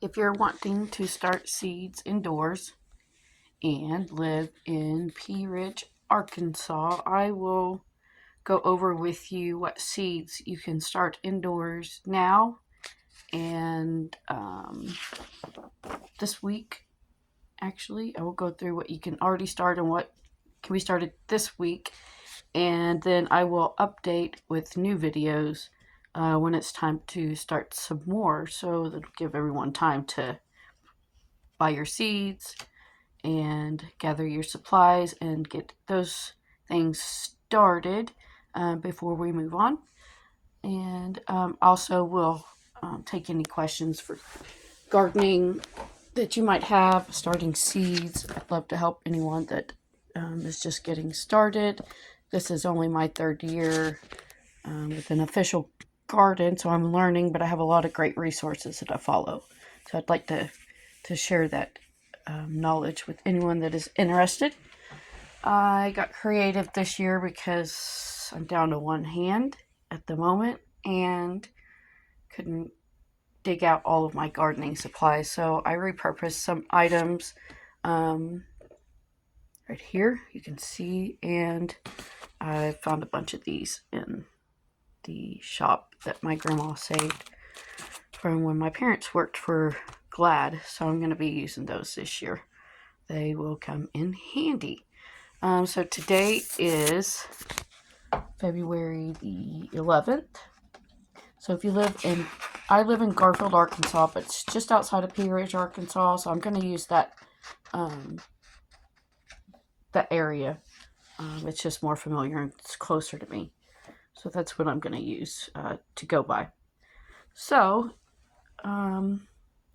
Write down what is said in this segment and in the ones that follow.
If you're wanting to start seeds indoors and live in Pea Ridge, Arkansas, I will go over with you what seeds you can start indoors now and this week. Actually, I will go through what you can already start and what can be started this week, and then I will update with new videos when it's time to start some more, so that'll give everyone time to buy your seeds and gather your supplies and get those things started before we move on. And also we'll take any questions for gardening that you might have, starting seeds. I'd love to help anyone that is just getting started. This is only my third year with an official garden, so I'm learning, but I have a lot of great resources that I follow. So I'd like to share that knowledge with anyone that is interested. I got creative this year because I'm down to one hand at the moment and couldn't dig out all of my gardening supplies, so I repurposed some items right here, you can see, and I found a bunch of these in the shop that my grandma saved from when my parents worked for Glad, so I'm going to be using those this year. They will come in handy. So today is February the 11th. So if you live in, I live in Garfield, Arkansas, but it's just outside of Pea Ridge, Arkansas, so I'm going to use that that area. It's just more familiar and it's closer to me. So that's what I'm going to use to go by. So,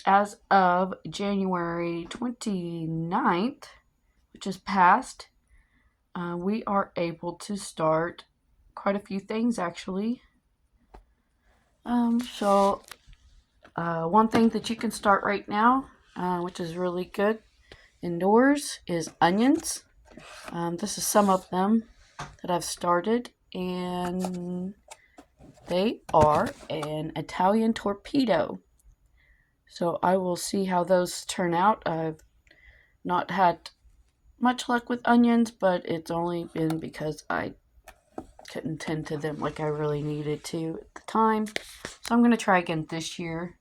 as of January 29th, which is past, we are able to start quite a few things actually. One thing that you can start right now, which is really good indoors, is onions. This is some of them that I've started, and they are an Italian torpedo. So I will see how those turn out. I've not had much luck with onions, but it's only been because I couldn't tend to them like I really needed to at the time. So I'm going to try again this year.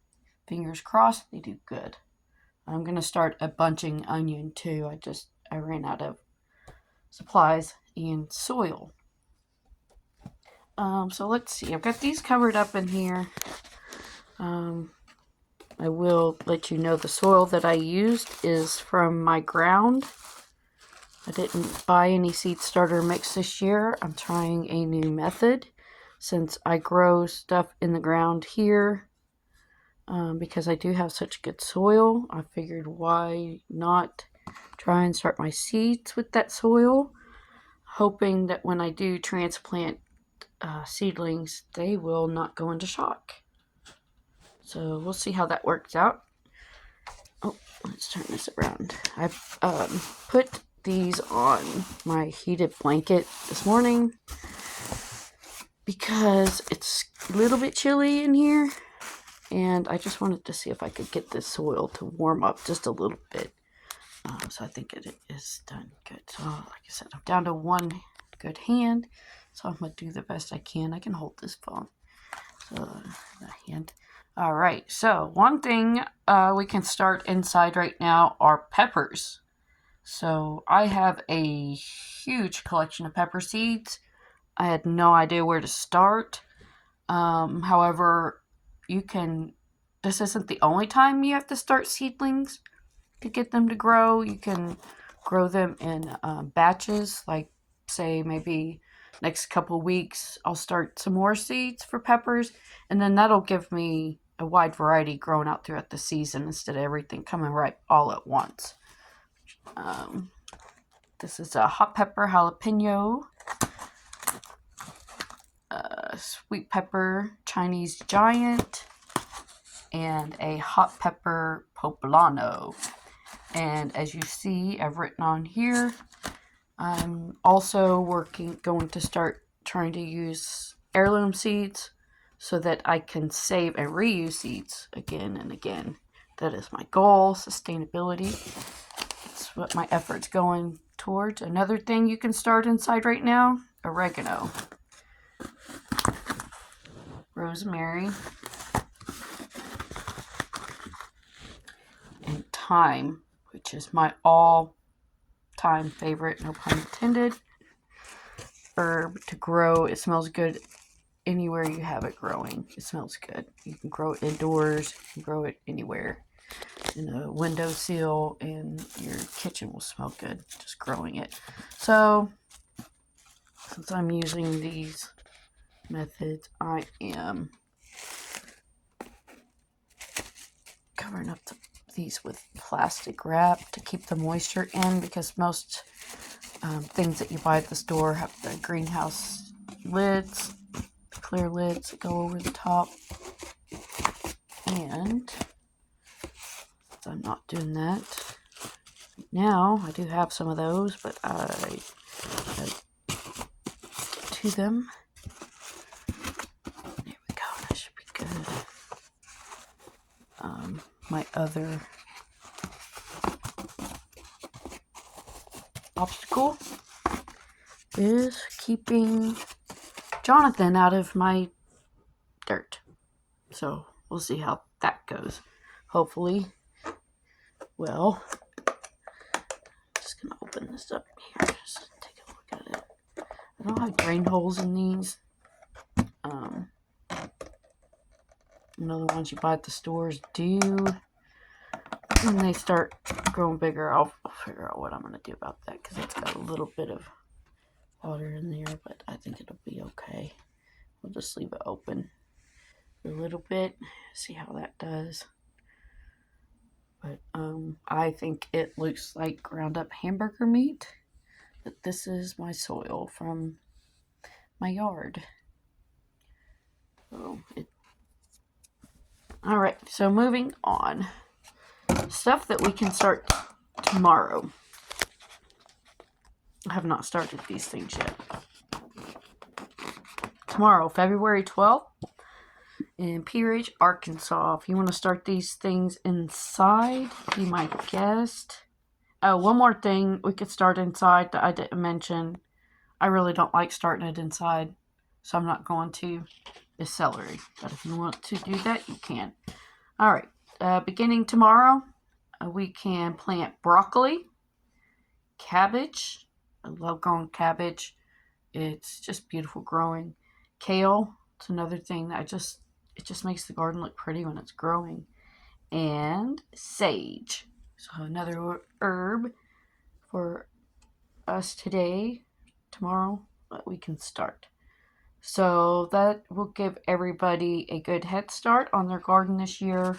Fingers crossed they do good. I'm going to start a bunching onion too. I ran out of supplies and soil. So let's see. I've got these covered up in here. I will let you know the soil that I used is from my ground. I didn't buy any seed starter mix this year. I'm trying a new method since I grow stuff in the ground here. Because I do have such good soil, I figured why not try and start my seeds with that soil, hoping that when I do transplant seedlings, they will not go into shock. So we'll see how that works out. Oh, let's turn this around. I've put these on my heated blanket this morning because it's a little bit chilly in here, and I just wanted to see if I could get this soil to warm up just a little bit. So I think it is done good. So like I said, I'm down to one good hand, so I'm going to do the best I can. I can hold this phone. So that hand. All right, so one thing we can start inside right now are peppers. So I have a huge collection of pepper seeds. I had no idea where to start. However, this isn't the only time you have to start seedlings to get them to grow. You can grow them in batches, like say maybe next couple weeks I'll start some more seeds for peppers, and then that'll give me a wide variety growing out throughout the season instead of everything coming right all at once. This is a hot pepper jalapeno, sweet pepper Chinese giant, and a hot pepper poblano. And as you see, I've written on here, I'm also going to start trying to use heirloom seeds so that I can save and reuse seeds again and again That is my goal, sustainability. That's what my effort's going towards. Another thing you can start inside right now, oregano, rosemary, and thyme, which is my all-time favorite, no pun intended, herb to grow. It smells good anywhere you have it growing. It smells good. You can grow it indoors, you can grow it anywhere. In a windowsill, and your kitchen will smell good just growing it. So since I'm using these methods, I am covering up these with plastic wrap to keep the moisture in, because most things that you buy at the store have the greenhouse lids, clear lids that go over the top. And I'm not doing that now. I do have some of those, but I to them. There we go. That should be good. My other obstacle is keeping Jonathan out of my dirt. So we'll see how that goes. Hopefully. Well, just gonna open this up here. Just take a look at it. I don't have drain holes in these. The ones you buy at the stores do. When they start growing bigger, I'll figure out what I'm gonna do about that, because it's got a little bit of water in there, but I think it'll be okay. We'll just leave it open for a little bit, see how that does. But I think it looks like ground up hamburger meat. But this is my soil from my yard. So all right, so moving on. Stuff that we can start tomorrow. I have not started these things yet. Tomorrow, February 12th, in Pea Ridge, Arkansas. If you want to start these things inside, be my guest. Oh, one more thing we could start inside that I didn't mention. I really don't like starting it inside, so I'm not going to. Is celery. But if you want to do that, you can. All right. Beginning tomorrow, we can plant broccoli, cabbage. I love growing cabbage. It's just beautiful growing. Kale. It's another thing that it just makes the garden look pretty when it's growing. And sage. So another herb for us today, tomorrow, that we can start. So that will give everybody a good head start on their garden this year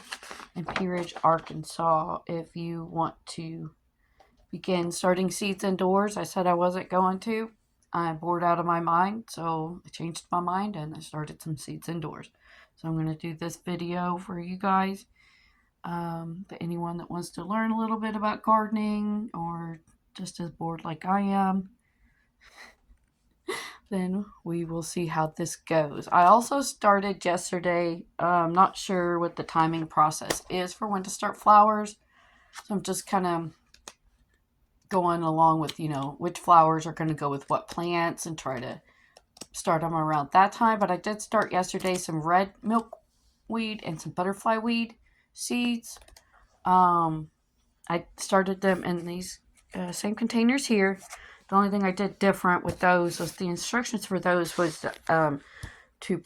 in Pea Ridge, Arkansas. If you want to begin starting seeds indoors, I said I wasn't going to. I'm bored out of my mind, so I changed my mind and I started some seeds indoors. So I'm going to do this video for you guys. But anyone that wants to learn a little bit about gardening, or just as bored like I am, then we will see how this goes. I also started yesterday. I'm not sure what the timing process is for when to start flowers. So I'm just kind of going along with, which flowers are going to go with what plants, and try to start them around that time. But I did start yesterday some red milkweed and some butterfly weed seeds. I started them in these same containers here. The only thing I did different with those was the instructions for those was to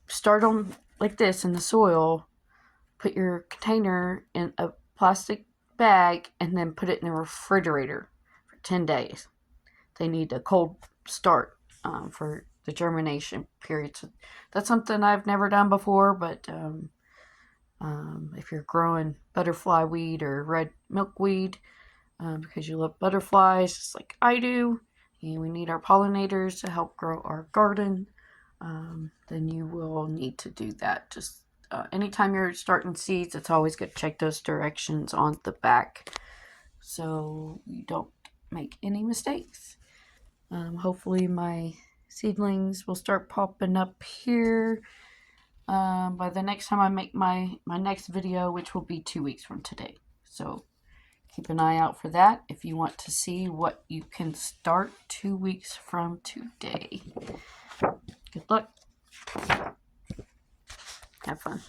start them like this in the soil, put your container in a plastic bag, and then put it in the refrigerator for 10 days. They need a cold start for the germination period. So that's something I've never done before, but if you're growing butterfly weed or red milkweed, because you love butterflies just like I do, and we need our pollinators to help grow our garden, then you will need to do that. Just anytime you're starting seeds, it's always good to check those directions on the back so you don't make any mistakes. Hopefully my seedlings will start popping up here by the next time I make my next video, which will be 2 weeks from today. So keep an eye out for that if you want to see what you can start 2 weeks from today. Good luck. Have fun.